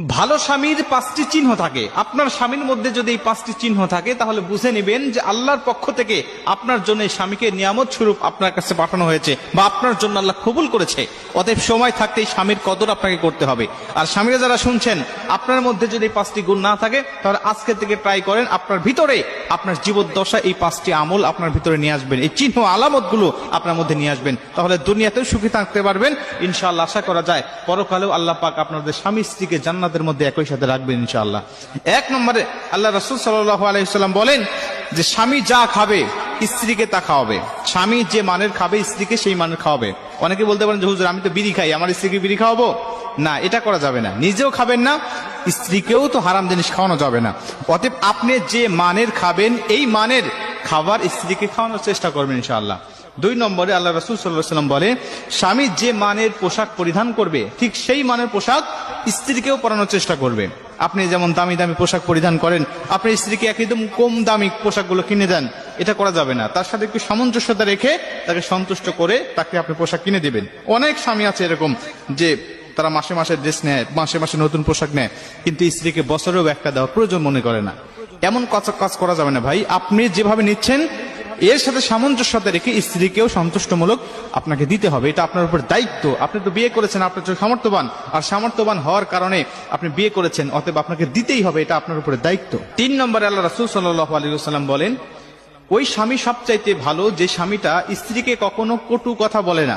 ভালো স্বামীর 5টি চিহ্ন থাকে। আপনার স্বামীর মধ্যে যদি এই 5টি চিহ্ন থাকে তাহলে বুঝে নেবেন যে আল্লাহর পক্ষ থেকে আপনার জন্য এই স্বামীকে নিয়ামত স্বরূপ আপনার কাছে পাঠানো হয়েছে বা আপনার জন্য আল্লাহ কবুল করেছে। অতএব সময় থাকতেই স্বামীর কদর আপনাকে করতে হবে। আর স্বামীরা যারা শুনছেন, আপনার মধ্যে যদি এই 5টি গুণ না থাকে তাহলে আজকে থেকে ট্রাই করেন আপনার ভিতরে, আপনার জীবদ্দশা এই 5টি আমল আপনার ভিতরে নিয়ে আসবেন, এই চিহ্ন আলামতগুলো আপনার মধ্যে নিয়ে আসবেন। তাহলে দুনিয়াতেও সুখী থাকতে পারবেন ইনশাআল্লাহ। আশা করা যায় পরকালেও আল্লাহ পাক আপনাদের স্বামী স্ত্রীকে জান্নাতের মধ্যে একই সাথে রাখবেন ইনশাআল্লাহ। 1 নম্বরে আল্লাহ রাসূল সাল্লাল্লাহু আলাইহি ওয়াসাল্লাম বলেন যে স্বামী যা খাবে স্ত্রীকে তা খাওয়াবে। স্বামী যে মানের খাবে স্ত্রীকে সেই মানের খাওয়াবে। অনেকে বলতে পারেন যে হুজুর আমি তো বিড়ি খাই, আমার স্ত্রীকে বিড়ি খাওয়াবো? না, এটা করা যাবে না। নিজেও খাবেন না, স্ত্রীকেও তো হারাম জিনিস খাওয়ানো যাবে না। অতএব আপনি যে মানের খাবেন এই মানের খাবার স্ত্রীকে খাওয়ানোর চেষ্টা করবেন ইনশাআল্লাহ। 2 নম্বরে আল্লাহ রাসূল সাল্লাল্লাহু আলাইহি ওয়াসাল্লাম বলে স্বামী যে মানের পোশাক পরিধান করবে ঠিক সেই মানের পোশাক স্ত্রীকেও পরানোর চেষ্টা করবে। আপনি যেমন দামি দামি পোশাক পরিধান করেন, আপনার স্ত্রীকে একদম কম দামি পোশাকগুলো কিনে দেন, এটা করা যাবে না। তার সাথে একটু সামঞ্জস্যতা রেখে তাকে সন্তুষ্ট করে তাকে আপনি পোশাক কিনে দিবেন। অনেক স্বামী আছে এরকম যে তারা মাসে মাসে ড্রেস নেয়, মাসে মাসে নতুন পোশাক নেয়, কিন্তু স্ত্রীকে বছরেও একটা দেওয়ার প্রয়োজন মনে করে না। এমন কাজ করা যাবে না ভাই। আপনি যেভাবে নিচ্ছেন এর সাথে সামঞ্জস্যতা রেখে স্ত্রীকেও সন্তুষ্টমূলক আপনাকে দিতে হবে। এটা আপনার উপর দায়িত্ব। আপনি তো বিয়ে করেছেন, আপনার সামর্থ্যবান, আর সামর্থ্যবান হওয়ার কারণে আপনি বিয়ে করেছেন, অতএব আপনাকে দিতেই হবে, এটা আপনার উপরে দায়িত্ব। 3 নম্বরে আল্লাহ রাসূল সাল্লাল্লাহু আলাইহি ওয়াসাল্লাম বলেন ওই স্বামী সবচাইতে ভালো যে স্বামীটা স্ত্রীকে কখনো কটু কথা বলে না,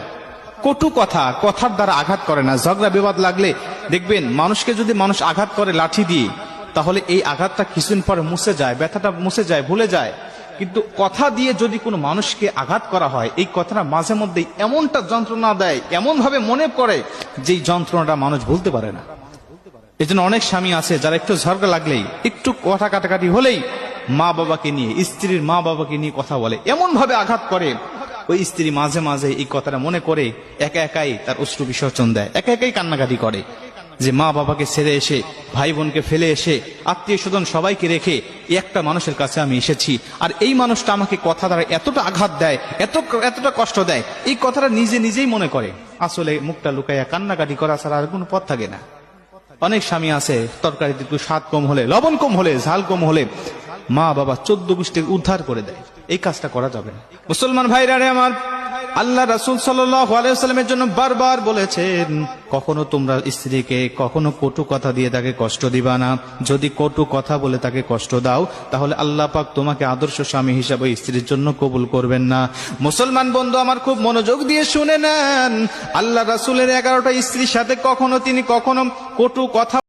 কটু কথার দ্বারা আঘাত করে না। ঝগড়া বিবাদ লাগলে দেখবেন মানুষকে যদি মানুষ আঘাত করে লাঠি দিয়ে, তাহলে এই আঘাতটা কিছুদিন পরে মুছে যায়, ব্যথাটা মুছে যায়, ভুলে যায়। কিন্তু কথা দিয়ে যদি কোনো মানুষকে আঘাত করা হয়, এই কথাটা মাঝে মধ্যেই এমনটা যন্ত্রণা দেয়, এমন ভাবে মনে করে যে যন্ত্রণাটা মানুষ ভুলতে পারে না। এই জন্য অনেক স্বামী আছে যারা একটু ঝগড়া লাগলেই, একটু কথা কাটাকাটি হলেই মা বাবাকে নিয়ে, স্ত্রীর মা বাবাকে নিয়ে কথা বলে, এমন ভাবে আঘাত করে ওই স্ত্রী মাঝে মাঝে এই কথাটা মনে করে একা একাই তার অশ্রু বিসর্জন দেয়, একা একাই কান্নাকাটি করে যে মা বাবাকে ছেড়ে এসে, ভাই বোনকে ফেলে এসে, আত্মীয় স্বজন সবাইকে রেখে একটা মানুষের কাছে আমি এসেছি, আর এই মানুষটা আমাকে কথা দ্বারা এতটা আঘাত দেয়, এতটা কষ্ট দেয়, এই কথাটা নিজেই মনে করে। আসলে মুখটা লুকাইয়া কান্নাকাটি করা ছাড়া আর কোনো পথ থাকে না। অনেক স্বামী আছে তরকারিতে একটু স্বাদ কম হলে, লবণ কম হলে, ঝাল কম হলে মা বাবা 14 গোষ্ঠীকে উদ্ধার করে দেয়। এই কাজটা করা যাবে না। মুসলমান ভাইরা রে আমার, আল্লাহ রাসূল সাল্লাল্লাহু আলাইহি ওয়াসাল্লামের জন্য বারবার বলেছেন কখনো তোমরা স্ত্রীকে কখনো কটু কথা দিয়ে তাকে কষ্ট দিবা না। যদি কটু কথা বলে তাকে কষ্ট দাও তাহলে আল্লাহ পাক তোমাকে আদর্শ স্বামী হিসাবে স্ত্রীর জন্য কবুল করবেন না। মুসলমান বন্ধু আমার, খুব মনোযোগ দিয়ে শুনে নেন, আল্লাহ রাসূলের 11টা স্ত্রীর সাথে কখনো তিনি কটু কথা